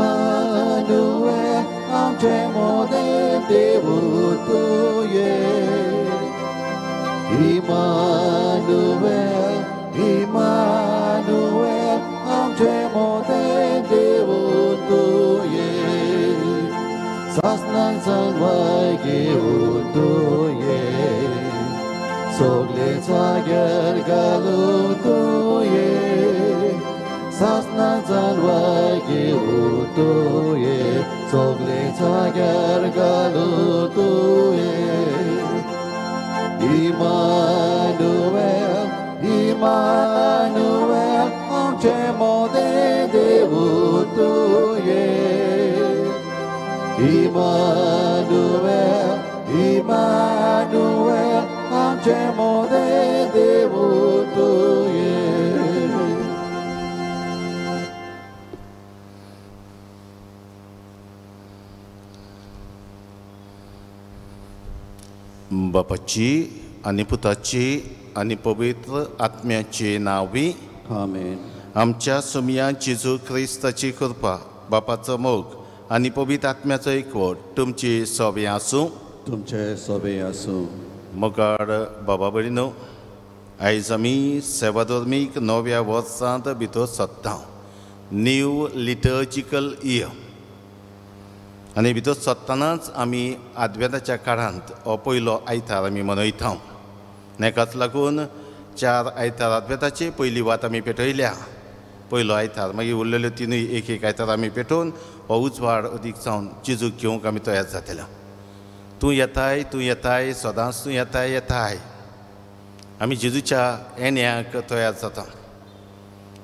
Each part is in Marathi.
Immanuel, amche mode Deus tuye. Immanuel, Immanuel, amche mode Deus tuye. Sasnang sangwai Deus tuye. Sogle tsager galu tuye. Sasnang sangwai Deus tuye. Sogle tsager galu tuye. Immanuel, Immanuel, amche mode Deus tuye. Immanuel, Immanuel, amche mode Deus tuye. बापाची आणि पुताची आणि पवित्र आत्म्याचे नावी आमेन. आमच्या सुमिया जेजू ख्रिस्ताची कृपा बापाचो मोग आणि पवित्र आत्म्याचो एकवट तुमची सोबे आसूं. तुमचे सोबे आसूं. मोगाड बाबा भयणो, आयज आमी सेवाधर्मीक नव्या वर्सांत भितर सत्ता न्यू लिटर्जिकल इयर आनी भितर सत्तानाच आमी आदवेदाच्या काळांत हो पयलो आयतार आमी मनयता. हेकाच लागून 4 आयतार आदवेदाची पयली वात आमी पेटयल्या. पयलो आयतार मागीर उरलेल्यो 3 एक आयतार आमी पेटोवन हो उजवाड अदीक जावन जेजूक घेवंक आमी तयार जातले. तूं येताय सदांच तूं येताय आमी जेजूच्या येण्याक तयार जाता.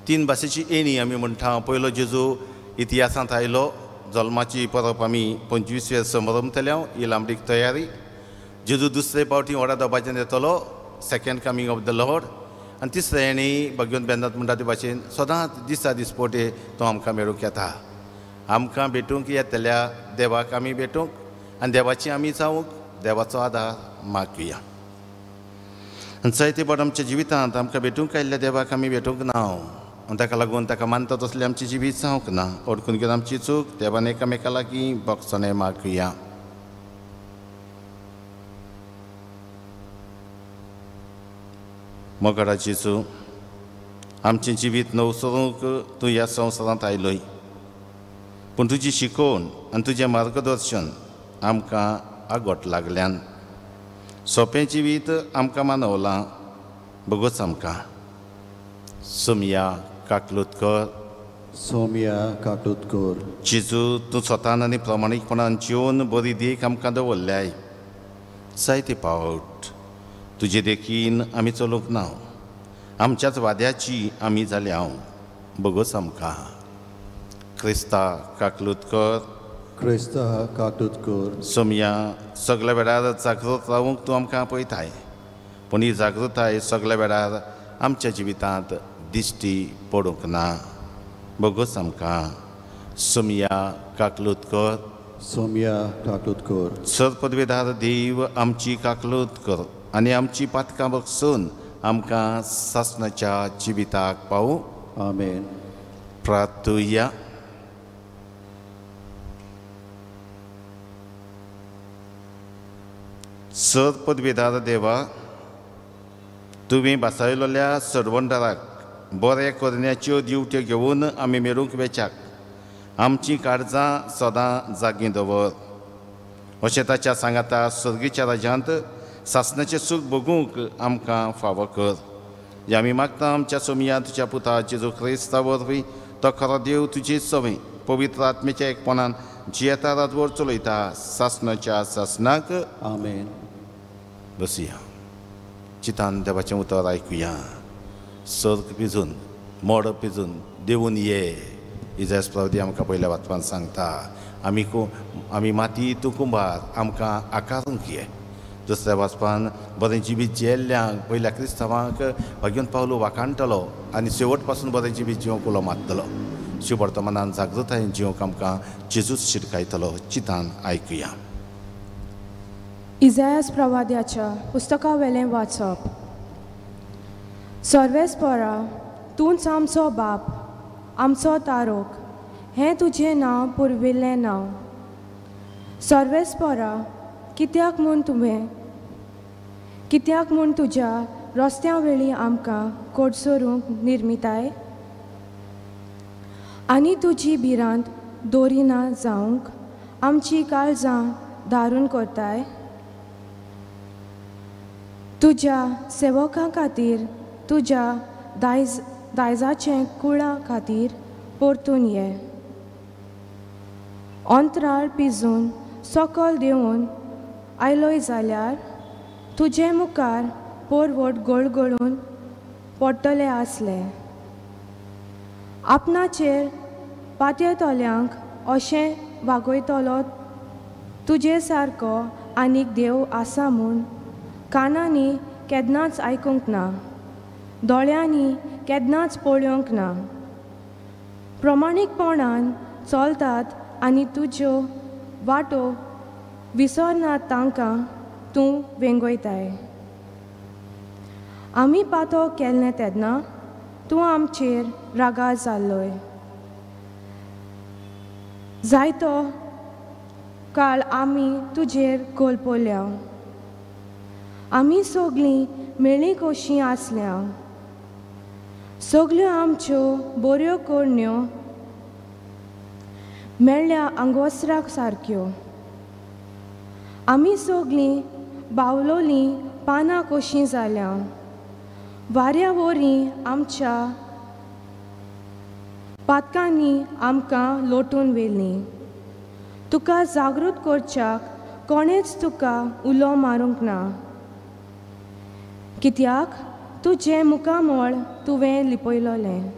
3 भाशेची येणी आमी म्हणटा. पयलो जेजू इतिहासांत आयलो. जल्माची परब आमी 25वें समारंभ केल्या ही लांबडीक तयारी. जेजू दुसरे फावटी व्हडा दबाज्यान येतलो, second coming of the Lord. आनी तिसरे येणी भगवंत बेंदात म्हणटा ते भाशेन सदांच दिसपोटे तो आमकां मेळूंक येता. आमकां भेटूंक येतल्या देवाक आमी भेटूंक आनी देवाची आमी जावूंक देवाचो आदार मागुया. आनी जायते फावट आमच्या जिवितांत आमकां भेटूंक आयिल्ल्या देवाक आमी भेटूंक ना. आनी ताका लागून ताका मानता तसलें आमचें जिवीत जावंक ना. अडकून घेवन आमची चूक देवान एकामेका लागीं भोगसोने मागुया. मोगाडा जेजू, आमचें जिवीत नवसरूंक तूं ह्या संवसारांत आयलोय. पूण तुजी शिकोवन आनी तुजें मार्गदर्शन आमकां आगोट लागल्यान. सोंपें जिवीत आमकां मानवलां. भोगोस आमकां. सोमया काकलुतकर. सोमया काकलुतकर. जेजू, तूं स्वतान आनी प्रमाणीकपणान जिवन बरी देख आमकां दवरल्याय. जायते फावट तुजे देखीन आमी चलूंक ना. आमच्याच वाद्याची आमी जाल्या. भोगोस आमकां. क्रिस्ता काकलुतकर. क्रिस्ता काकलुतकर. सोमया, सगल्या वेळार जागृत रावूंक तूं आमकां आपयताय. पूण ही जागृताय सगल्या वेळार आमच्या जिवितांत दिश्टी पडूंक ना. भोगोस आमकां. सोमया काकलुतकर. सोमया काकलुतकर. सर पदवेदार देव आमची काकलुतकर आनी आमची पातकां बगसून आमकां सासणाच्या जिविताक पावूं. आमेन. प्रार्थुया. सर पदवेदार देवा, तुवें बासायलोल्या सरवंडाराक बरे करण्याच्यो दिवट्यो घेवन आमी मेळूंक वेचाक आमचीं काळजां सदां जागीं दवर. अशें ताच्या सांगाता सर्गीच्या राज्यांत सासणाचें सूख भोगूंक आमकां फावो कर. हें आमी मागता आमच्या सोमया तुज्या पुता जेजू ख्रिस्ता वरवीं. तो खरो देव तुजी सवय पवित्र आत्मेच्या एकपणान जियेता राजवट चलयता सासणाच्या सासणाक. आमेन. बसया. चितान देवाचें उतर आयकुया. सर्ग पिजून मोड पिजून देवून ये. इजायस प्रवदी आमकां पयल्या वाचपान सांगता. आमी माती तूं कुंभार आमकां आकारूंक ये. दुसऱ्या वाचपान बरें जिवीत जियेल्ल्यांक पयल्या क्रिस्तांवांक भगवंत पावलो वाखाणटलो आनी शेवट पासून बरें जिवीत जिवंक उलो मारतलो. शिव वर्तमानान जागृतायेन जिवंक आमकां जेजूच शिटकायतलो. चितान आयकुया. इजायास प्रवाद्याच्या पुस्तका वेलें वाचप. सर्वेस्परा, तूंच आमचो बाप आमचो तारोक हें तुजें नांव पुर्विल्लें नांव. सर्वेस्परा कित्याक म्हूण तुज्या रस्त्यां वेळी आमकां कोडसरूंक निर्मिताय आनी तुजी भिरांत दोरिना जावंक आमची काळजां दारून करताय. तुज्या सेवकां खातीर तुज्या दायजाचे कुळा खातीर परतून ये. अंतराळ पिजून सकल देंवून आयलोय जाल्यार तुजे मुखार पोरवट गळगळून पडटले आसले. आपणाचेर पातयेतल्यांक अशें वागयतलो तुजे सारको आनीक देव आसा म्हूण कानांनी केन्नाच आयकूंक ना, दोळ्यांनी केन्नाच पळोवंक ना. प्रमाणीकपणान चलतात आनी तुज्यो वाटो विसरनात तांकां तूं वेंगयताय. आमी पातळ केल्लें तेन्ना तूं आमचेर रागार जाल्लोय. जायतो काळ आमी तुजेर गोलपोल्या. आमी सगळीं मेळ्ळीं कशीं आसल्या. सगल्यो आमच्यो बऱ्यो करणयो मेळ्ळ्या आंगोसराक सारक्यो. आमी सगळीं बावलोलीं पानां कशीं जाल्या. वाऱ्या वरीं आमच्या पातकांनी आमकां लोटून व्हेलीं. तुका जागृत करच्याक कोणेच तुका उलो मारूंक ना. कित्याक तुजें मुखामळ तुवें लिपयलोलें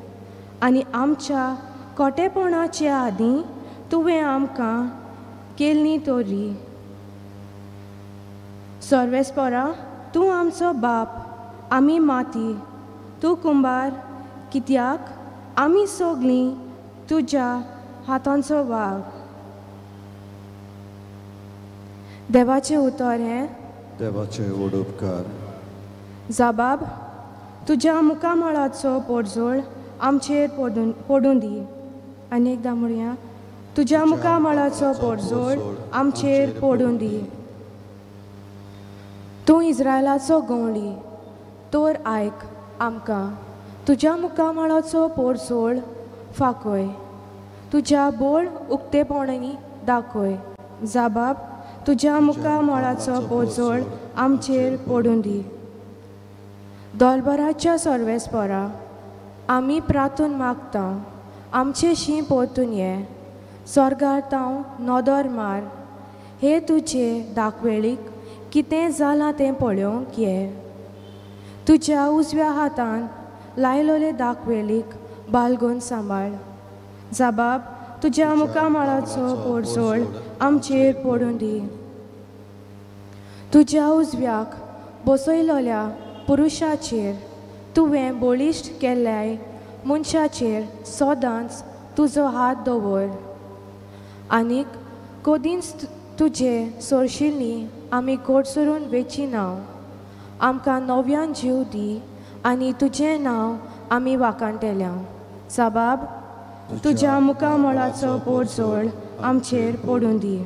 आनी आमच्या खोटेपणाचे आदीं तुवें आमकां केल्लीं तोरी. सर्वेस्परा तूं आमचो बाप, आमी माती, तूं कुंभार. कित्याक आमी सगळीं तुज्या हातांचो वाग. देवाचें उतर हें देवाचे व्हड उपकार. जाबाब तुज्या मुखामळाचो पोडजोळ आमचेर पडून दी. आनी एकदां म्हणया, तुज्या मुखामळाचो पोडजोळ आमचेर पडून दी. तूं इस्रायलाचो गवंडी, तर आयक आमकां. तुज्या मुखामळाचो पोडजोळ फाकय. तुज्या बोळ उक्तेपणांनी दाखय. जाबाब तुज्या मुखामळाचो पोडजोळ आमचेर पडून दी. दोलबराच्या सर्वेस्परा आमी प्रार्थून मागता, आमचे शीं परतून ये. स्वर्गार तांव नदर मार. हे तुजे दाखवेळीक कितें जालां तें पळोवंक ये. तुज्या उजव्या हातान लायलोले दाखवेलीक बालगून सांबाळ. जाबाब तुज्या मुखामळाचो पोडजोळ आमचेर पडून दी. तुज्या उजव्याक बसयलोल्या पुरुशाचेर तुवें बळिश्ट केल्ल्या मनशाचेर सदांच तुजो हात दवर. आनीक कदींच तुजे सोरशिल्लीं आमी कोडसरून वेची नांव. आमकां नव्यान जीव दी आनी तुजें नांव आमी वाखाणटल्या. साबाब तुज्या मुखामळाचो पोडजोळ आमचेर पडून दी.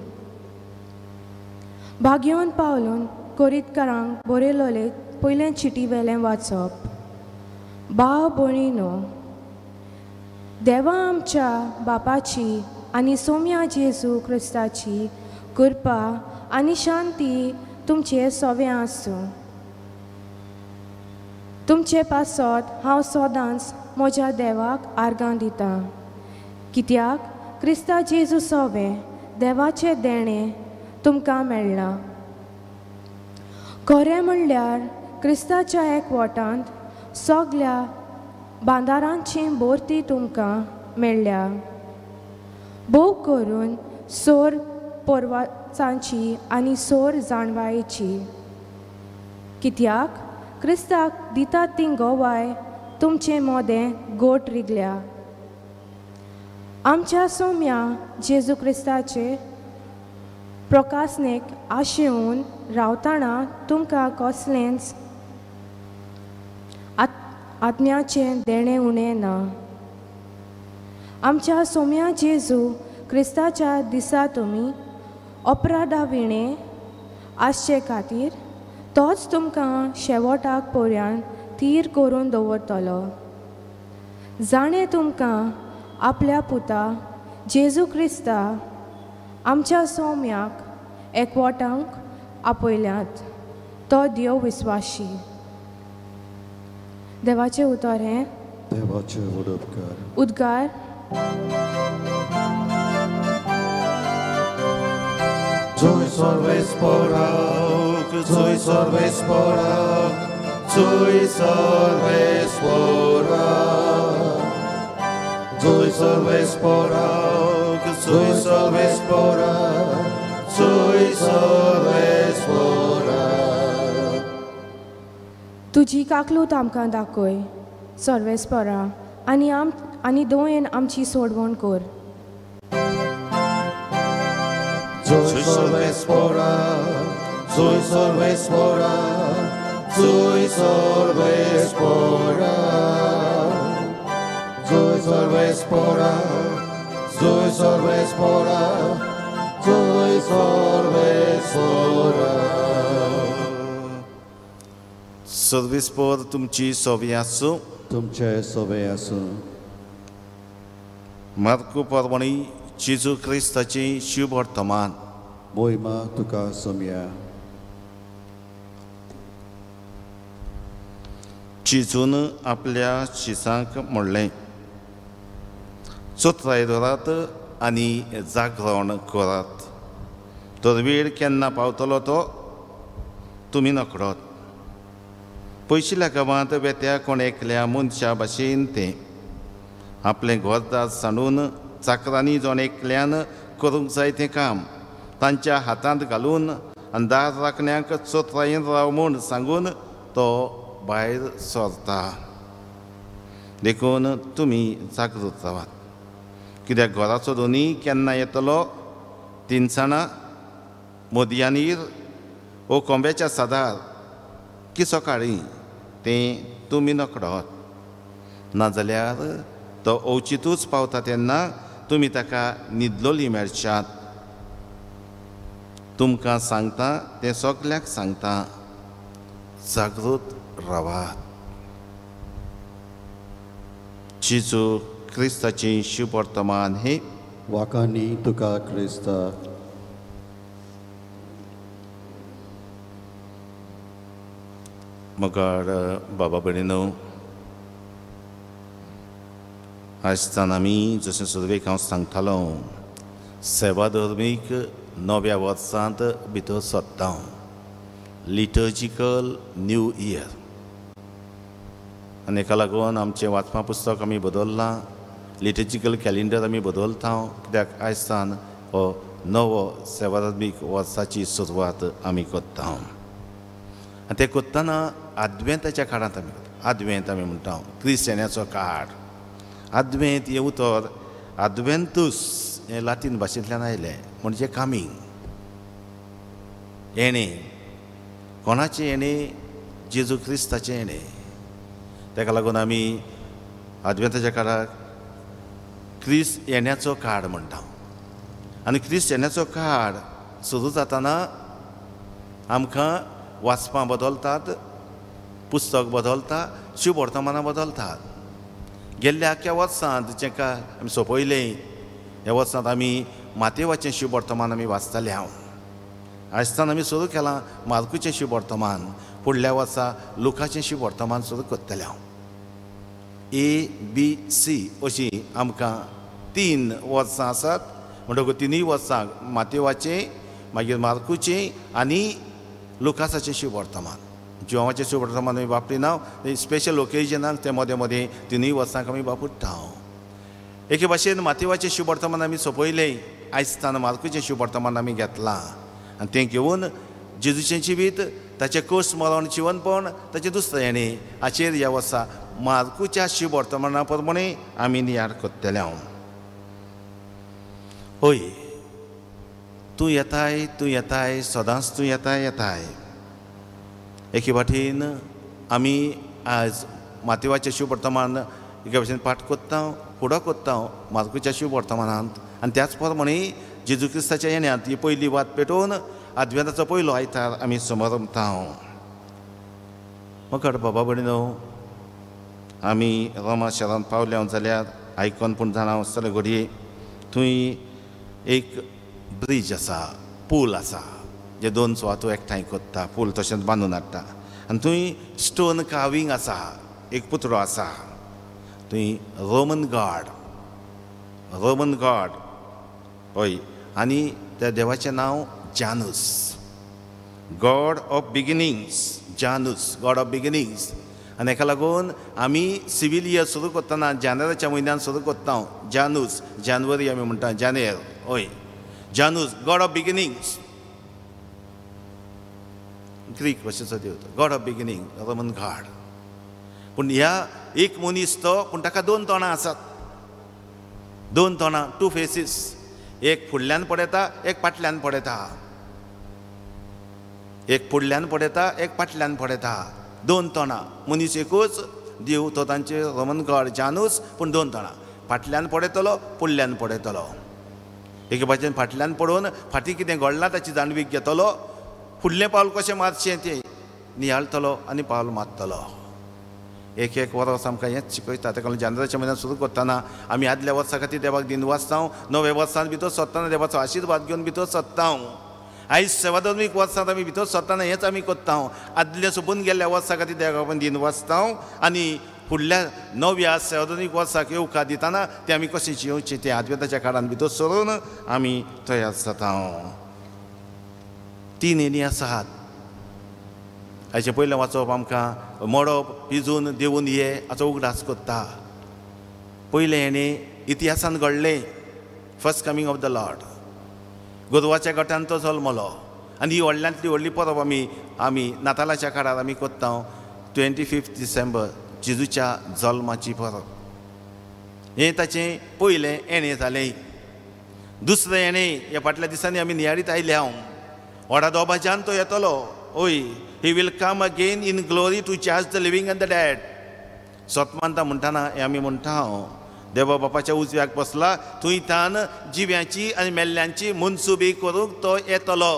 भाग्योन पावलून कोरीतकारांक बरयलोले पयलें चिटी वेलें वाचप. भाव भयणीनो, देवा आमच्या बापाची आनी सोम्या जेजू क्रिस्ताची कृपा आनी शांती तुमचे सवें आसूं. तुमचे पासत हांव सदांच म्हज्या देवाक आर्गां दितां. कित्याक क्रिस्ता जेजू सवें देवाचें देणें तुमकां मेळ्ळां. खरें म्हणल्यार क्रिस्ताच्या एकवटांत सगल्या बांदारांची बोरती तुमकां मेळ्ळ्या. भोव करून सोर पोरवाचांची आनी सोर जाणवायेची. कित्याक क्रिस्ताक दितात ती गोवाय तुमचें मोदें गोट रिगल्या. आमच्या सोम्या जेजू क्रिस्ताचे प्रकाशनेक आशेवून रावतना तुमकां कसलेंच आत्म्याचें देणें उणें ना. आमच्या सोम्या जेजू क्रिस्ताच्या दिसा तुमी अपराधा विणे आसचे खातीर तोच तुमकां शेवटाक पर्यंत थीर करून दवरतलो. जाणें तुमकां आपल्या पुता जेजू क्रिस्ता आमच्या सौम्याक एकवटांक आपयल्यात तो देव विस्वाशी. देवाचें उतर हें देवाचे उडोपकार उद्गार Zui sorves porak, zui sorves porak, zui sorves porak, zui sorves porak, zui sorves porak, zui sorves porak. तुजी काकलूत आमकां दाखय सर्वेस्परा आनी दोयेन आमची सोडवण कर. Zui sorves porak, zui sorves porak, zui sorves porak, zui sorves porak, zui sorves porak, zui sorves porak. Sorvespor तुमची सोवी आसूं. तुमचे सोबे आसूं. मार्को पर्वणी जेजू क्रिस्ताची शुभ वर्तमान. मोहिमा तुका सोम्या. जेजून आपल्या शिसांक म्हणलें, चोत्राय धरात आनी जागरण करात. तर वेळ केन्ना पावतलो तो तुमी नकळत. पयशिल्ल्या गांवांत वेत्या कोण एकल्या मनशा भाशेन तें आपलें घरदार सांडून चाकरांनी जावन एकल्यान करूंक जाय तें काम तांच्या हातांत घालून आनी दार राखण्याक चोत्रायेन राव म्हूण सांगून तो भायर सरता. देखून तुमी जागृत रावात. कित्याक घराचो दोनी केन्ना येतलो तिनसाणां मोदयांनीर वो कोंब्याच्या सादार की सकाळीं तें तुमी नकळत. नाजाल्यार तो अवचितूच पावता तेन्ना तुमी ताका न्हिदलोली मेळच्यात. तुमकां सांगता तें सगल्याक सांगता, जागृत रावात. जेजू क्रिस्ताची शुभ वर्तमान हे वाकांनी तुका क्रिस्ता. मोगाळ बाबा भयणीनो, आयजच्यान आमी जशें सुरवेक हांव सांगतालो सेवा धर्मीक नव्या वर्सांत भितर सरता. Liturgical new year. आनी हेका लागून आमचें वाचपा पुस्तक आमी बदल्लां. लिटर्जिकल कॅलेंडर आमी बदलता. कित्याक आयजच्यान हो नवो सेवा धर्मीक वर्साची सुरवात आमी करता. आनी तें करतना आद्वेंताच्या काळांत आमी करता. आद्वेंत आमी म्हणटा क्रिस्तांवाचो काळ. आद्वेंत हें उतर आद्वेंतूस हें लातीन भाशेंतल्यान आयलें, म्हणजे कामींग. येणें कोणाचें येणें? जेजू क्रिस्ताचें येणें. ताका लागून आमी आद्वेंताच्या काळाक क्रिस्त येण्याचो काळ म्हणटा. आनी क्रिस्त येण्याचो काळ सुरू जातना आमकां वाचपां बदलतात, पुस्तक बदलता, शुभ वर्तमानां बदलतात. गेल्ल्या आख्या वर्सांत जेका आमी सोंपयलें, ह्या वर्सांत आमी मातेवाचें शुभ वर्तमान आमी वाचताले. आयजच्यान आमी सुरू केलां मार्कूचें शुभ वर्तमान. फुडल्या वर्सा लुकाचें शुभ वर्तमान सुरू करतले. ABC अशीं आमकां 3 वर्सां आसात. म्हणटकूच 3 वर्सां मातेवाचें, मागीर मार्कूचें आनी लुकासाचें शुभ वर्तमान. जिवाचें शुभ वर्तमान आमी वापरिना. स्पेशल ओकेजनाक ते मदें मदें 3 वर्सांक आमी वापरता. एके भाशेन मातेवाचें शुभ वर्तमान आमी सोंपयलें. आयजच्यान मार्कूचें शुभ वर्तमान आमी घेतलां. आनी तें घेवन जेजूचें जिवीत, ताचें कश्ट मरण जिवनपण, ताचें दुसरें येणें हाचेर ह्या वर्सा मार्कूच्या शुभ वर्तमाना प्रमाणे आमी नियाळ करतले. हय, तूं येताय, सदांच तूं येताय. एके वाटेन आमी आज मातेवाचें शुभ वर्तमान एका भशेन पाठ कोत्ता फुडो कोत्ता मार्कुच्या शुभ वर्तमानांत आनी त्याच प्रमाणे जेजू क्रिस्ताच्या येण्यात ही पयली वाट पेटोवन आद्वेंताचो पयलो आयतार आमी समरमता मकड बाबा भयणीनो आमी रोमा शारांत पावल्या जाल्यार आयकून पूण जाणा आसतले घडये थंय एक ब्रीज आसा पूल आसा जे दोन सुवातो एकठांय कोत्ता पूल तशेंच बांदून हाडटा आनी थंय स्टोन कार्विंग आसा एक पुतळो आसा थंय रोमन गॉड हय आनी त्या देवाचें नांव Janus god of beginnings Janus god of beginnings आनी हेका लागून आमी सिवील इयर सुरू करतना जानेराच्या म्हयन्यान सुरू करता जानूस जानेवारी आमी म्हणटा जानेर हय Janus god of beginnings Greek भाशेचो देव god of beginning Roman god पूण ह्या एक मनीस तो पूण ताका दोन तोंडां आसात दोन तोंडां टू फेसीस एक फुडल्यान पडयता एक फाटल्यान पडयता एक फुडल्यान पडयता एक फाटल्यान पडयता दोन तोंडां मनीस एकूच देव तो तांचे रोमन गॉड जानूस पूण दोन तोंडां फाटल्यान पडयतलो फुडल्यान पडयतलो एके भाशेन फाटल्यान पडोवन फाटीं कितें घडलां ताची जाणवीक घेतलो फुडलें पावल कशें मारचें तें नियाळटलो आनी पावल मारतलो एक एक वर्स आमकां हेंच शिकयता ताका लागून जानेराच्या म्हयन्यांत सुरू करतना आमी आदल्या वर्सा खातीर देवाक दिनवासता नव्या वर्सान भितर सरतना देवाचो आशिर्वाद घेवन भितर सरता आयज सेवाधर्मीक वर्सांत आमी भितर सरतना हेंच आमी करता आदल्या सोंपून गेल्ल्या वर्सा खातीर देवाक आमी दिनवासता आनी फुडल्या नव्या सेवाधर्मीक वर्साक येवकार दितना तें आमी कशें जियोवचें तें आद्वेंताच्या काळान भितर सरून आमी तयार जाता तीन येणी आसात हाचे पयलें वाचप आमकां मडप पिजून देवून ये हाचो उगडास करता पयलें येणें इतिहासान घडलें first coming of the lord गोरवाच्या गटान तो जल्मलो आनी ही व्हडल्यांतली व्हडली परब आमी नातालाच्या काळार आमी करता 25 डिसेंबर जेजूच्या जल्माची परब हें ताचें पयलें येणें जालें दुसरें येणें ह्या फाटल्या दिसांनी आमी नियाळीत आयले व्हडा दोबाज्यान तो येतलो ओय he will come again in glory to जज the living and the dead सोतमानता म्हणटाना हें आमी म्हणटा देवा बापाच्या उजव्याक बसला थंय तान जिव्यांची आनी मेल्ल्यांची मनसुबी करूंक तो येतलो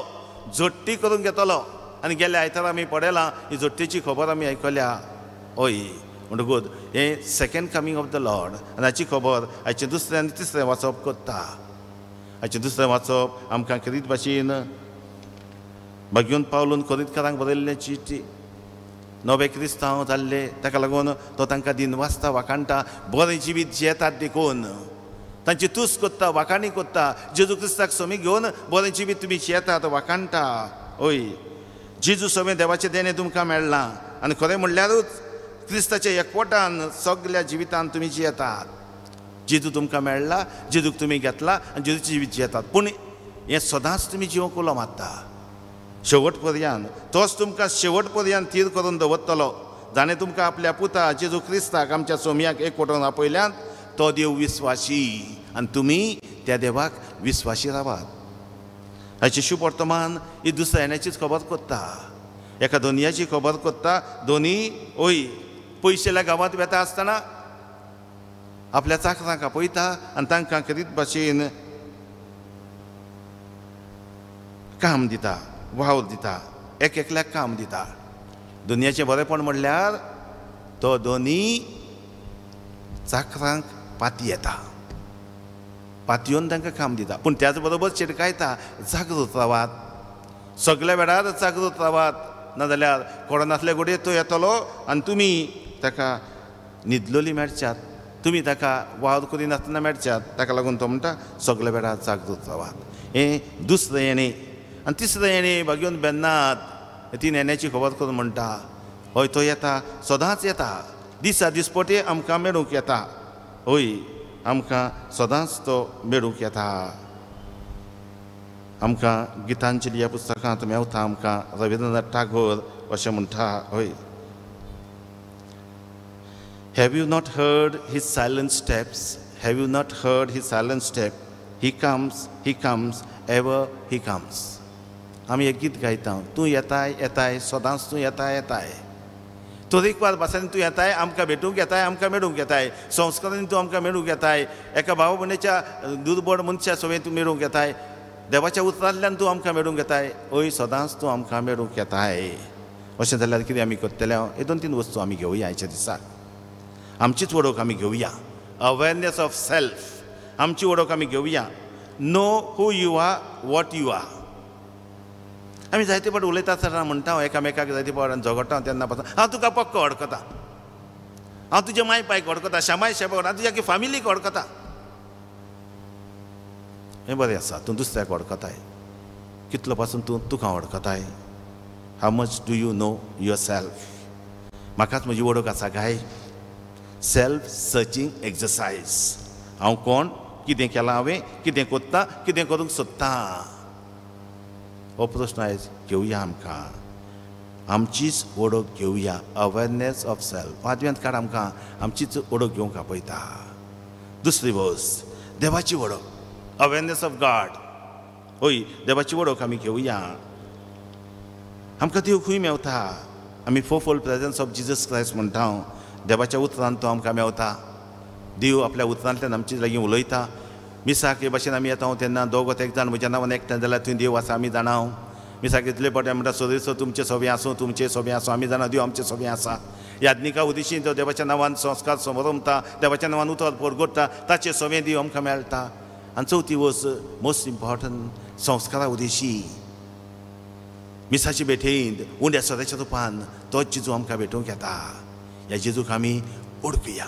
जोडटी करूंक येतलो आनी गेल्या आयतार आमी पडयलां ही जोडटेची खबर आमी आयकल्या ओय म्हणटकूच हें second coming of the Lord आनी हाची खबर हाचें दुसरें आनी तिसरें वाचप करता हाचें दुसरें वाचप आमकां खरीत भाशेन भाग्योन पावलून कोरींतकारांक बरयल्लें चिठी नवे क्रिस्तांव जाल्ले ताका लागून तो तांकां दिनवासता वाखाणटा बरें जिवीत जियेतात देखून तांची तुस कोत्ता वाखाणी कोत्ता जेजू क्रिस्ताक सोमी घेवन बरें जिवीत तुमी जियेतात वाखाणटा ओय जेजू सोमे देवाचें देणें तुमकां मेळ्ळां आनी खरें म्हणल्यारूच क्रिस्ताच्या एकवटान सगल्या जिवितान तुमी जियेतात जेजू तुमकां मेळ्ळा जेजूक तुमी घेतला आनी जेजूचें जिवीत जियेतात पूण हें सदांच तुमी जिवंक उलो मारता शेवट पर्यंत तोच तुमकां शेवट पर्यंत थीर करून दवरतलो जाणें तुमकां आपल्या पुता जेजू क्रिस्ताक आमच्या सोमयाक एकवटून आपयल्यात तो देव विस्वाशी आनी तुमी त्या देवाक विस्वाशी रावात हाचें शुभ वर्तमान ही दुसऱ्या येण्याचीच खबर करता एका दोनयाची खबर करता दोनी ओय पयशेल्या गांवांत वेता आसतना आपल्या चाकरांक आपयता आनी तांकां करीत भाशेन काम दिता वावर दिता एक एकल्याक काम दिता दुनियाचें बरेंपण म्हणल्यार तो दोनी चाकरांक पाती येता पातयेवन तांकां काम दिता पूण त्याच बरोबर चिडकायता जागृत रावात सगळ्या वेळार जागृत रावात नाजाल्यार कोणातले घडये तो येतलो आनी तुमी ताका न्हिदलोली मेळच्यात तुमी ताका वावर करिनासतना मेळच्यात ताका लागून तो म्हणटा सगळ्या वेळार जागृत रावात हें दुसरें येणें आनी तिसरें येणें भाग्योन बेन्नात तीन येण्याची खबर करून म्हणटा हय तो येता सदांच येता दिसा दिसपटे आमकां मेळूंक येता हय आमकां सदांच तो मेळूंक येता आमकां गितांजली ह्या पुस्तकांत मेवता आमकां रविंद्रनाथ टागोर अशें म्हणटा हय have you not heard his silent steps have you not heard his silent step he comes ever he comes आमी एक गीत गायता तूं येताय येताय सदांच तूं येताय येताय तरेकवार भासांनी तूं येताय आमकां भेटूंक येताय आमकां मेळूंक येताय संस्कारांनी तूं आमकां मेळूंक येताय एका भाव भयणीच्या दुर्बळ मनशा सवें तूं मेळूंक येताय देवाच्या उतरांतल्यान तूं आमकां मेळूंक येताय हय सदांच तूं आमकां मेळूंक येताय अशें जाल्यार कितें आमी करतले हे 2-3 वस्तू आमी घेवया आयच्या दिसाक आमचीच वळख आमी घेवया अवेरनेस ऑफ सेल्फ आमची वळख आमी घेवया know who you are what you are आमी जायते फावट उलयता आसतना म्हणटा एकामेकाक जायते फावट झगडटा तेन्ना पासून हांव तुका पक्क वळखता हांव तुजे माय पायक वळखता शामाय शेपड हांव तुज्या फॅमिलीक वळखता हें बरें आसा तूं दुसऱ्याक वळखताय कितलो पासून तूं तुका वळखताय how much do you know yourself म्हाकाच म्हजी वळख आसा काय सेल्फ सर्चींग एक्सरसायज हांव कोण कितें केलां हांवें कितें कोत्ता कितें करूंक सोदतां हो प्रश्न आयज घेवया आमकां आमचीच वळख घेवया अवेरनेस ऑफ सेल्फ आदव्यांत काळ आमकां आमचीच वळख घेवंक आपयता दुसरी वस्त देवाची वळख अवेरनेस ऑफ गॉड हय देवाची वळख आमी घेवया आमकां देव खंय मेवता आमी फोरफोल्ड प्रेजन्स ऑफ जिजस क्रायस्ट म्हणटा देवाच्या उतरांत तो आमकां मेवता देव आपल्या उतरांतल्यान आमचे लागीं उलयता मिसाक हे भाशेन आमी येता तेन्ना दोग एक जाण म्हज्या नांवान एकठांय जाल्यार थंय देव आसा आमी जाणा मिसाक इतले फावटी म्हणटा सदीस तुमचे सवें आसूं तुमचे सवें आसूं आमी जाणा देव आमचे सवें आसा याज्ञिका उद्देशीं तो देवाच्या नांवान संस्कार समरमता देवाच्या नांवान उतर परगोडटा ताचे सवें देव आमकां मेळटा आनी चवथी वस्त मोस्ट इम्पॉर्टंट संस्कारा उद्देशी मिसाची भेटेंत उंड्या सोऱ्याच्या रुपान तोच जेजू आमकां भेटूंक येता ह्या जेजूक आमी ओळखुया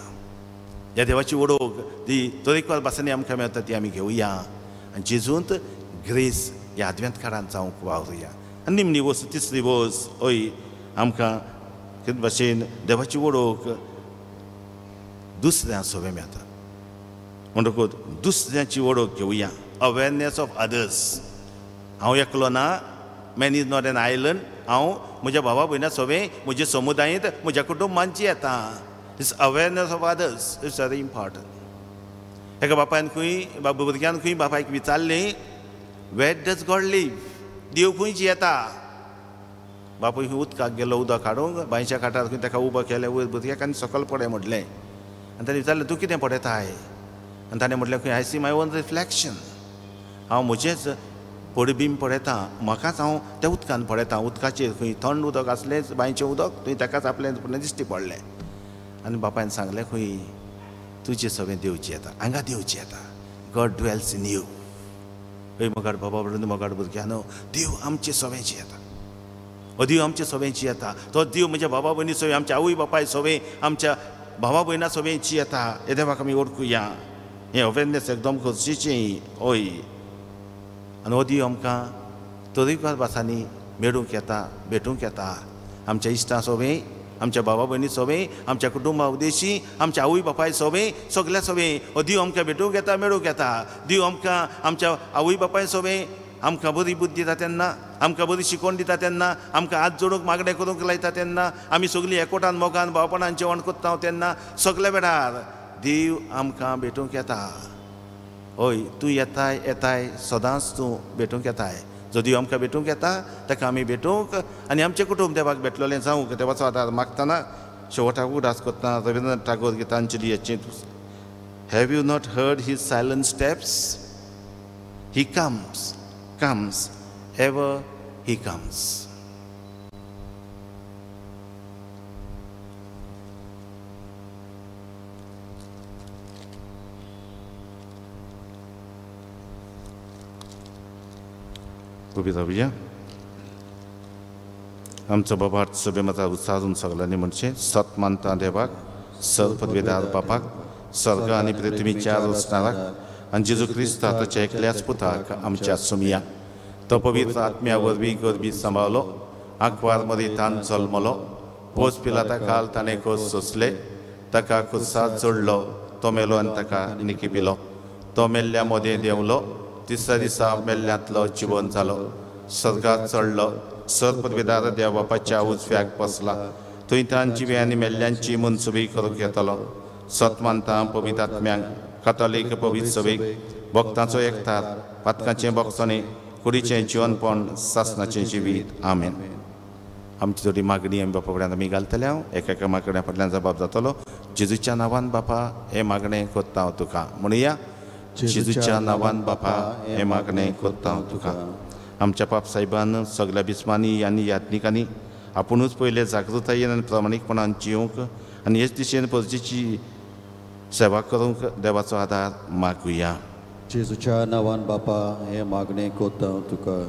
ह्या देवाची वळख ती तरेकवार भासांनी आमकां मेळटा ती आमी घेवया आनी जेजूंत ग्रेस ह्या आदव्यांत काळांत जावंक वावरुया आनी निमणी वस्त तिसरी वस्त हय आमकां ते भाशेन देवाची वळख दुसऱ्यां सवें मेळटा म्हणटकूच दुसऱ्याची वळख घेवया अवेरनेस ऑफ अदर्स हांव एकलो ना man is not an island हांव म्हज्या भावा भयणां सवें म्हजे समुदायांत म्हज्या कुटुंबांची येता it's awareness of others it's very important एका बापायन खंय भुरग्यान खंय बापायक विचारलें वेर डज गॉड लीव देव खंयची येता बापूय खंय उदकाक गेलो उदक हाडूंक बांयच्या कांठार खंय ताका उबो केलें वयर भुरग्याक आनी सकयल पडे म्हटलें आनी ताणें विचारलें तूं कितें पडयताय आनी ताणें म्हटलें खंय I see my on reflection हांव म्हजेंच पडबीम पडयता म्हाकाच हांव त्या उदकान पडयता उदकाचेर खंय थंड उदक आसलें बांयचें उदक थंय ताकाच आपलें दिश्टी पडलें आनी बापायन सांगलें खंय तुजें सगळें देवचें येता हांगा देवचें येता गॉड ड्वेल्स इन यू खंय मोगाड बाबा म्हणून मोगाड भुरग्यानो देव आमचे सवेंची येता हो देव आमचे सवेंची येता तो देव म्हज्या बाबा भयणी सवें आमच्या आवय बापाय सवें आमच्या भावा भयणां सवेंची येता हे देवाक आमी ओळखुया हें अवेरनेस एकदम गरजेचें हय आनी हो देव आमकां तरेकवार भासांनी मेळूंक येता भेटूंक येता आमच्या इश्टां सवें आमच्या भावा भयणी सवें आमच्या कुटुंबा उद्देशी आमच्या आवय बापाय सवें सगल्या सवें हो देव आमकां भेटूंक येता मेळूंक येता देव आमकां आमच्या आवय बापाय सवें आमकां बरी बुद्धी दिता तेन्ना आमकां बरी शिकवण दिता तेन्ना आमकां हात जोडूंक मागणें करूंक लायता तेन्ना आमी सगळीं एकवटान मोगान भावपणान जेवण करता तेन्ना सगल्या वेळार देव आमकां भेटूंक येता हय तूं येताय येताय सदांच तूं भेटूंक येताय जो देव आमकां भेटूंक येता ताका आमी भेटूंक आनी आमचें कुटूंब देवाक भेटलेलें जावंक देवाचो आदार मागतना शेवटाक उदास करतना रविंद्रनाथ टागोर गितांजली हेचें have you not heard his silent steps he comes ever he comes उबी रावया आमचो बाबा सभे मतां उच्चारून सगळ्यांनी म्हणचें सत मानता देवाक सर पदवेदार बापाक स्वर्ग आनी पृथ्वीच्या रचणाराक आनी जेजू क्रिस्त ताच्या एकल्याच पुताक आमच्या सुमिया तो पवित्र आत्म्या वरवीं गरबी सांबाळलो आंकवार मरीतान जल्मलो पोस पिलाता काल ताणें खोस सोंसले ताका खुर्सार जोडलो तो मेलो आनी ताका निकिपिलो तो मेल्ल्या मदें देंवलो तिसऱ्या दिसा मेल्ल्यांतलो जिवन जालो स्वर्गात चडलो सर पदवेदार देव बापाच्या उजव्याक बसला थंय तांची आनी मेल्ल्यांची मनसुबी करूंक येतलो सत मानता पवित्र आत्म्यांक कातोलीक पवित्र सभेक भक्तांचो एकठार पातकांचें भोगसणें कुडीचें जिवनपण सासणाचें जिवीत आमेन आमची थोडी मागणी आमी बापा फुड्यान आमी घालतले एका एका मागण्या फाटल्यान जबाब जातलो. जेजूच्या नांवान बापा हे मागणें कोत्ता हांव तुका. म्हणुया जेजूच्या नांवान बापा हे मागणें कोत्ता हांव तुका. आमच्या पाप साहेबान सगळ्या बिस्मांनी आनी यात्निकांनी आपुणूच पयले जागृतायेन आनी प्रामाणीकपणान जिवंक आनी हेच दिशेन परजेची सेवा करूंक देवाचो आदार मागुया. जेजूच्या नांवान बापा हे मागणें कोत्ता हांव तुका.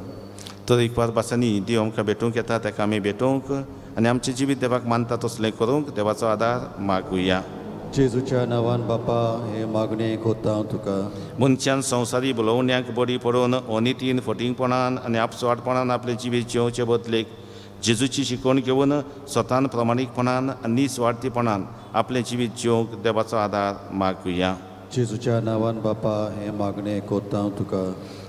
तर एक पार भासांनी देव आमकां भेटूंक येता ताका आमी भेटूंक आनी आमचें जिवीत देवाक मानता तसलें करूंक देवाचो आदार मागुया. जेजूच्या नांवान बापा हे मागणें कोत्ता हांव तुका. मनशान संवसारी भोलवण्यांक बडी पडोवन अनितीन फटिंगपणान आनी आपसवाटपणान आपलें जिवीत जिवचे बदलेक जेजूची शिकवण घेवन स्वतान प्रामाणीकपणान आनी निस्वार्थीपणान आपलें जिवीत जिवंक देवाचो आदार मागुया. जेजूच्या नांवान बापा हे मागणें कोत्ता हांव तुका.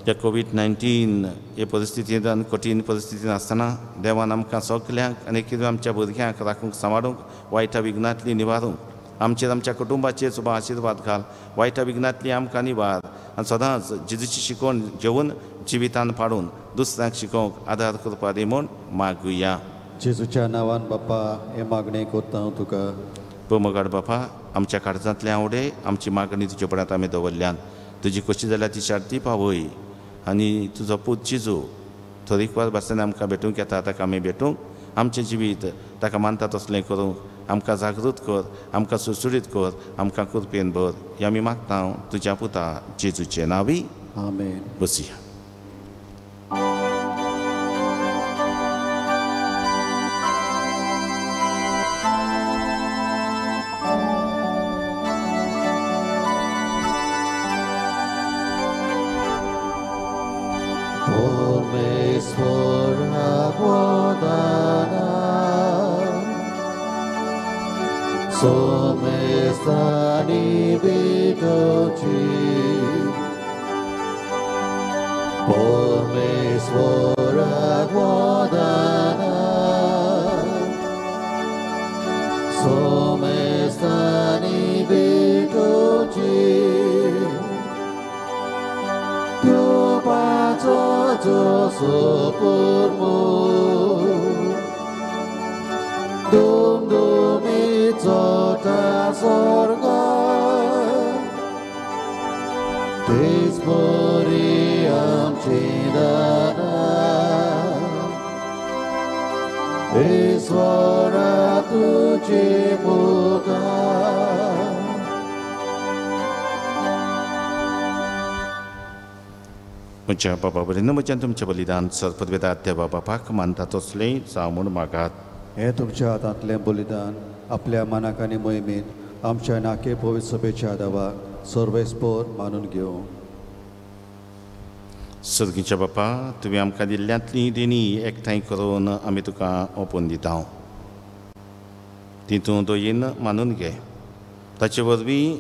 ह्या कोविड-19 हे परिस्थितींत आनी कठीण परिस्थितींत आसतना देवान आमकां सगल्यांक आनी कितें आमच्या भुरग्यांक राखूंक सांबाळूंक वायटा विघ्नांतली निवारूंक आमचेर आमच्या कुटुंबाचेर सुद्दां आशिर्वाद घाल. वायटा विघ्नांतली आमकां निवार आनी सदांच जेजूची शिकवण घेवन जिवितान पाडून दुसऱ्यांक शिकोवंक आदार करपा दी म्हूण मागुया. जेजूच्या नांवान बापा हे मागणें कोत्ता हांव तुका. मोगाड बापा आमच्या काळजांतले आवडे आमची मागणी तुजे फुड्यांत आमी दवरल्यान तुजी कशी जाल्यार ती शार्ती पावय आनी तुजो पूत जेजू तरेकवार भाशेन आमकां भेटूंक येता ताका आमी भेटूंक आमचें जिवीत ताका मानता तसलें करूंक आमकां जागृत कर आमकां सुसुडीत कर आमकां कृपेन भर हें आमी मागता तुज्या पुता जेजूचे नांवी. आमेन. बसया. Somestani bitoci por me svora guadana Somestani bitoci Dio paco sopurmu Dum-dumi cota sorga Disporiam cidana Isvara tuci puta म्हज्या बाबा बरें म्हज्यान तुमचें बलिदान सर्पद्वेदात देवा बापाक मानता तसलें जावं म्हूण मागात. हे तुमच्या हातांतलें बलिदान आपल्या मनाक आनी मोहिमेंत आमच्या नाके पवित्र सभेच्या आदाराक सर्वेस्पोर मानून घेवं. सर्गीच्या बापा तुवें आमकां दिल्ल्यांतलीं देणी एकठांय करून आमी तुका ओपून दिता. ती तूं दोयीन मानून घे. ताचे वरवीं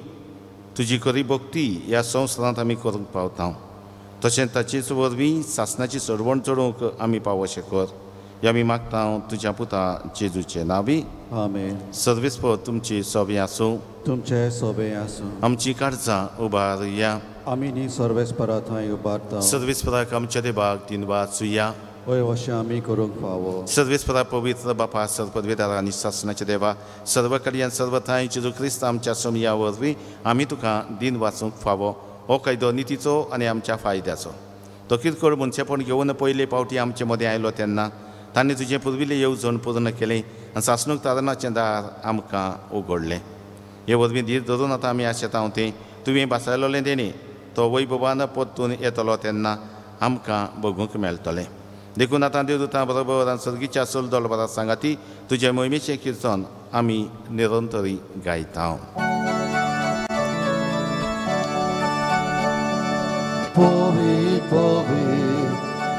तुजी खरी भक्ती ह्या संवसारांत आमी करूंक पावता. तशेंच ताचेच वरवीं सासणाची चडवण चडोवंक आमी पावशे कर. हे आमी मागता तुज्या पुता जेजूचे नांवी. आमेन. सर्वेस्पर तुमची सोबे आसूं. तुमचे सोबे आसूं. आमची काळजां उबारुया. आमी न्ही सर्वेस्परा थंय उबारता. सर्वेस्पराक आमच्या देवाक दिनवाद सुया. हय अशें आमी करूंक फावो. सर्वेस्परा पवित्र बापा सर्पद्वेदार आनी शासनाचे देवा सर्व कडल्यान सर्व थंय जेजू क्रिस्त आमच्या सोमया वरवीं आमी तुका दिन वाचूंक फावो. हो कायदो नितीचो आनी आमच्या फायद्याचो. तो किरकोळ मनशापण घेवन पयले फावटी आमचे मदें आयलो तेन्ना तांणी तुजें पुर्विल्लें येवजण पूर्ण केलें आनी सासणूक तारणाचें दार आमकां उगडलें. हे वरवीं धीर धरून आतां आमी आशेता तें तुवें बासायलोलें देणी तो वैभवान परतून येतलो तेन्ना आमकां बगूंक मेळटलें. देखून आतां देवदूतां बरोबर आनी सर्गीच्या सोल बरा सांगाती तुजे मोहिमेचें किर्तन आमी निरंतरी गायता. Povit, povit,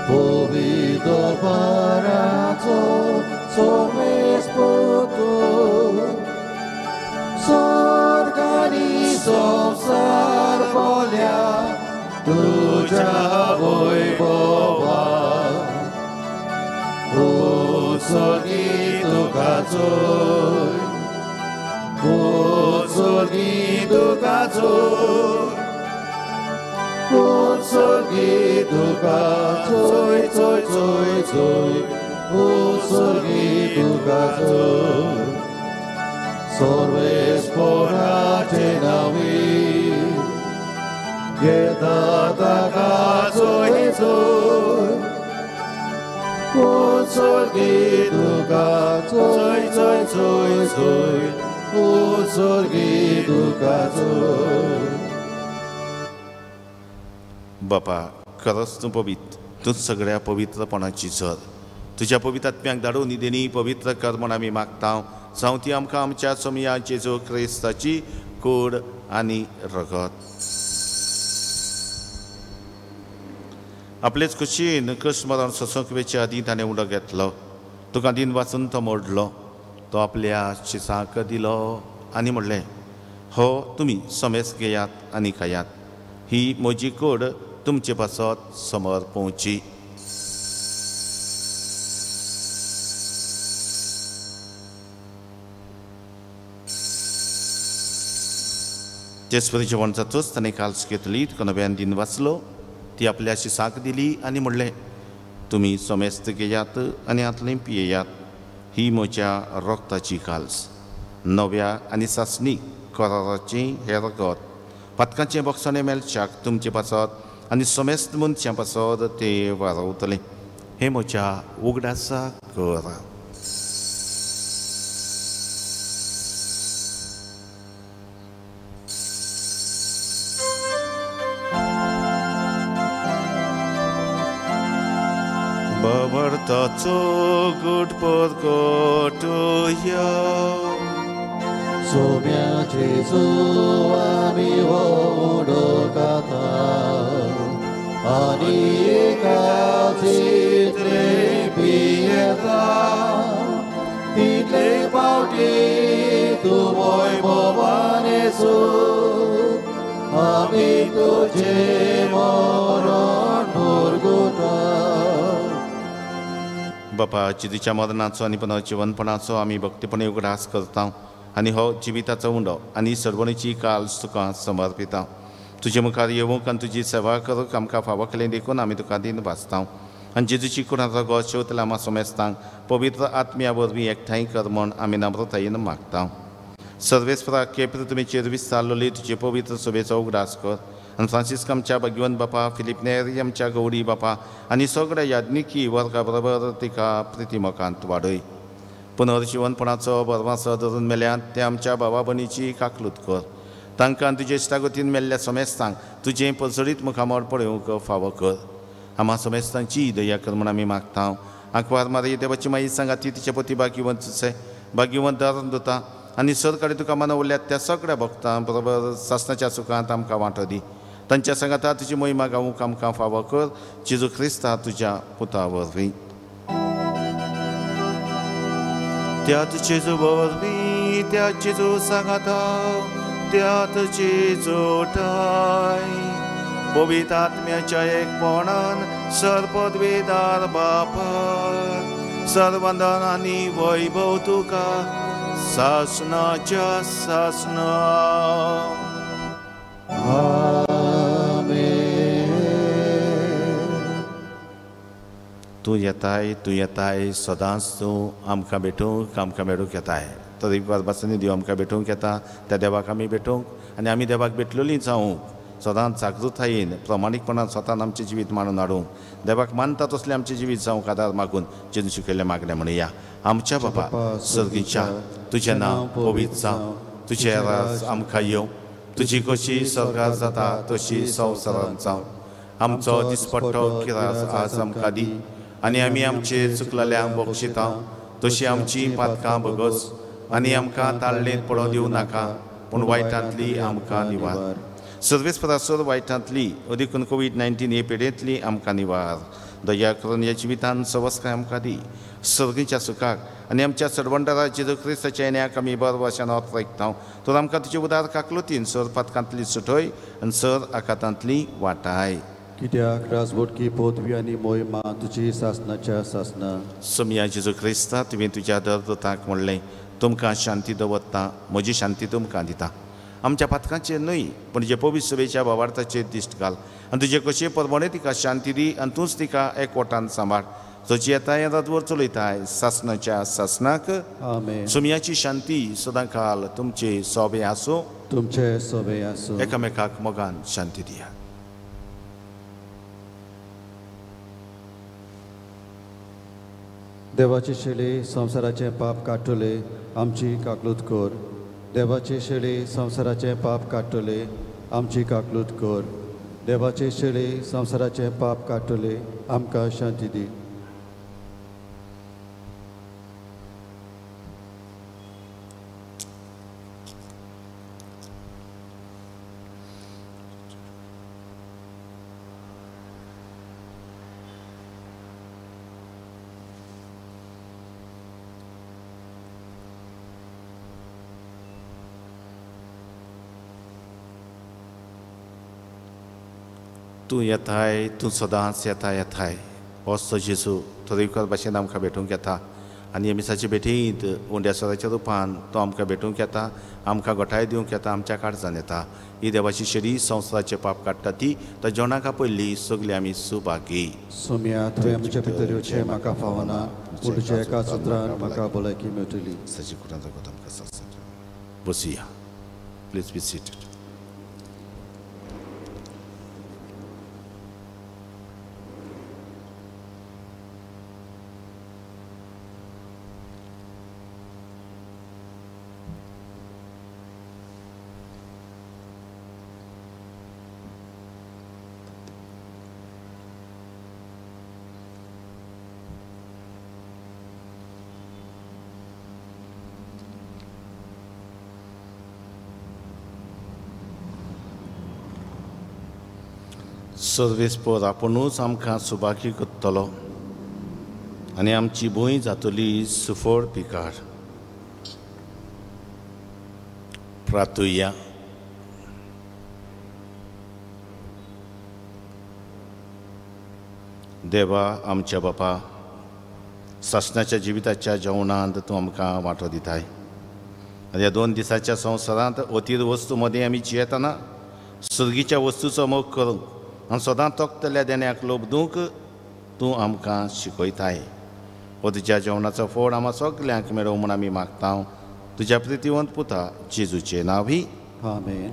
povit darbaraco, sorvespoto, sorgani संसार बोल्या, तुझ्या वैभवा, उत्सर्गी तुका चोय, उत्सर्गी तुका चोय. उत्सर्गी तुका चोय चोय चोय चोय उत्सर्गी स्वर्गी तुकाचो सर्वेस्पराचे नावी घेता ताका चोयचो ओ स्वर्गी तुका चोय चोय चोय चोय ओ स्वर्गी तुका चोय. बापा खरंच तूं पवित्र, तूं सगळ्या पवित्रपणाची झर. तुज्या पवित्र आत्म्याक धाडून निदेनी पवित्र कर म्हण आमी मागता. जावं ती आमकां आमच्या सोमया जेजू क्रिस्ताची कूड आनी रगत. आपलेच कुशीन कृष्ण मरण सोसूंक वेचे आदीं ताणें उडो घेतलो. तुका दिन वाचून तो मोडलो. तो आपल्या शिसाक दिलो आनी म्हणलें, हो तुमी समेस घेयात आनी खायात. ही म्हजी कूड तुमचे पासत समोर पोवची. जेसपरी जेवण जातूच ताणें काल्स घेतली. तुका नव्यान दिन वाचलो. ती आपल्या शिसाक दिली आनी म्हणलें, तुमी सोमेस्त घेयात आनी हातलें पियेयात. ही म्हज्या रक्ताची काल्स, नव्या आनी सासणी कराराचें हें रगत. पातकांचें बक्षणें मेलच्याक तुमचे पासत आनी सोमेस्त मनशां पासत तें वारवतलें. हें म्हज्या उगडासा कर. Babartaco good podgotuja. सोम्या जेजू आमी हो उडो खाता आनी एकाचित्रे पियेता. तितले फावटी तूं वैभवान येसू आमी तुजे मरण मुरगुता. बापा जितीच्या मरणाचो आनी पुनर्जीवनपणाचो आमी भक्तीपणे उगडास करता आनी हो जिविताचो उंडो आनी सरवणीची काल्स तुका समर्पिता. तुजे मुखार येवंक आनी तुजी सेवा करूंक आमकां फावो केलें देखून आमी तुका दिन वाचता. आनी जेजूची कुणाचो गो शेवतला आमा सोमेस्तांक पवित्र आत्म्या वरवीं एकठांय कर म्हण आमी नम्रतायेन मागता. सर्वेस्परा केपें तुमी चेरवीस जाल्लोली तुजे पवित्र सभेचो उगडास कर. आनी फ्रांसीस आमच्या भगवंत बापा, फिलीप नेरी आमच्या गौडी बापा आनी सगळ्या याज्ञिकी वर्गा बरोबर तिका प्रितीमोखांत वाडय. पुनर्जीवनपणाचो बरवासो धरून मेल्यात ते आमच्या भावा भयणीची काकलूत कर. तांकां तुजे इश्टागतीन मेल्ल्या सोमेस्तांक तुजें पसळीत मुखामोड पळोवंक फावो कर. आम्हा सोमेस्तांची दया कर म्हण आमी मागता. आंकवार मारी देवाची माई सांगाती तिचे पती भाग्यवंत धरण दोता आनी सरकडे तुका मनवल्यात त्या सगळ्या भक्तां बरोबर सासणाच्या सुखांत आमकां वांटो दी. तांच्या सांगाता तुजी मोहिमा गावूंक आमकां फावो कर. जेजू क्रिस्ता तुज्या पुता वरवीं. त्यात जेजू वरवीं, त्यात जेजू सांगाता, त्यात जेजू ठाय पवित्र आत्म्याच्या एकपणान सर्वपदवेदार बापाय सर्वंदन आनी वैभव तुका सासणाच्या सासणा. तूं येताय सदांच तूं आमकां भेटूंक आमकां मेळूंक येताय. तर एक बाबासांनी देव आमकां भेटूंक येता. त्या देवाक आमी भेटूंक आनी आमी देवाक भेटलेलीं जावंक सदांच जागृतायेन प्रमाणीकपणान स्वतान आमचें जिवीत मांडून हाडूंक देवाक मानता तसलें आमचें जिवीत जावंक आदार मागून जेजू शिकयलें मागणें म्हणया. आमच्या बाबा सर्गीच्या तुजें नांव पवित्र जावं. तुजें राज आमकां येवं. तुजी कशी सर्गार जाता तशी संवसारांत जावं. आमचो दिसपट्टो किरास आज आमकां दी आनी आमी आमचे चुकलेल्यांक बक्षिता तशी आमची पातकां बगस आनी आमकां ताळणेंत पडो दिवं नाका पूण वायटांतली आमकां निवार. सर्वेस्परासोर वायटांतली अदीकून कोविड-19 हे पिडेंतली आमकां निवार. दया करून ह्या जिवितांत सवस्काय आमकां दी. सर्गीच्या सुखाक आनी आमच्या सरवंडरा जेजू क्रिस्ताच्या येण्याक आमी बर भाशेन अर्थ ऐकता. तर आमकां तुजे उदार काकलुतीन सर पातकांतली सुटय आनी सर आकांतांतली वाटाय. कित्याक राजवटकी पदवी आनी मोहिमा तुजी सासणाच्या सासणा. सोमया जेजू क्रिस्ता तुवें तुज्या दरदूताक म्हणलें, तुमकां शांती दवरता, म्हजी शांती तुमकां दिता. आमच्या पातकांचेर न्हय पूण जे पवित्र सभेच्या भावार्थाचेर दिश्ट घाल आनी तुजे कशे परमणे तिका शांती दी आनी तूंच तिका एकवटान सांबाळ. तुजी येताय येतात चलयताय सासणाच्या सासनाक आमेन. सुमयाची शांती सदांकाल तुमचे सोबे आसूं. तुमचे सोबे आसूं. एकामेकाक मोगान शांती दिया. देवाची शेळी संवसाराचे पाप काडटले आमची काकलूत कर. देवाची शेळी संवसाराचे पाप काडटले आमची काकलूत कर. देवाची शेळी संवसाराचे पाप काडटले आमकां शांती दी. तूं येताय तूं सदांच येताय असो जेजू तरेकवार भाशेन आमकां भेटूंक येता आनी एमिसाचे भेटींत उंड्या सदाच्या रुपान तो आमकां भेटूंक येता आमकां घोटाय दिवंक येता आमच्या काळजान येता. ही देवाची शेळी संवसाराचे पाप काडटा ती तो जेवणाका पयलीं सगलीं आमी सुभागी. सोम्या तुवें आमच्या भितर येवचें म्हाका फावना पूण तुज्या एका उतरान म्हाका भलायकी मेळटली. सची कुरान जागोत आमकां सांग. बसुया. Please be seated. सर्वेस्पर आपुणूच आमकां सुभागी करतलो आनी आमची भूंय जातली सुफळ पिकार. प्रार्थुया. देवा आमच्या बापा सासणाच्या जिविताच्या जेवणांत तूं आमकां वांटो दिताय. ह्या 2 दिसाच्या संवसारांत अतीर वस्तू मदीं आमी जियेतना सर्गीच्या वस्तूचो मोग करूंक आनी सदां तोखतल्या देण्याक लोबदूंक तूं आमकां शिकयताय. तुज्या जेवणाचो फळ आम्हा सगल्यांक मेळोव म्हूण आमी मागता तुज्या प्रितीवंत पुता जेजूचे नांवी. आमेन.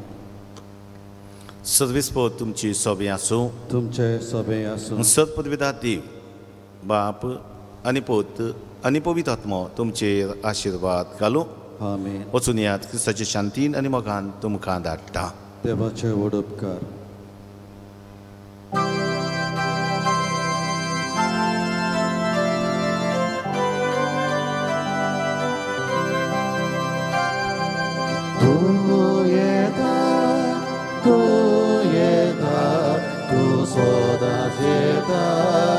सर्वेस्पर तुमची सोबे आसूं. तुमचे सोबे आसूं. सत्पदविदा देव बाप आनी पुत आनी पवित्र आत्मो तुमचेर आशिर्वाद घालूं. आमेन. वचून यात क्रिस्ताचे शांतीन आनी मोगान तुमकां धाडटा. देवाचे व्हड उपकार. तू सदांच येता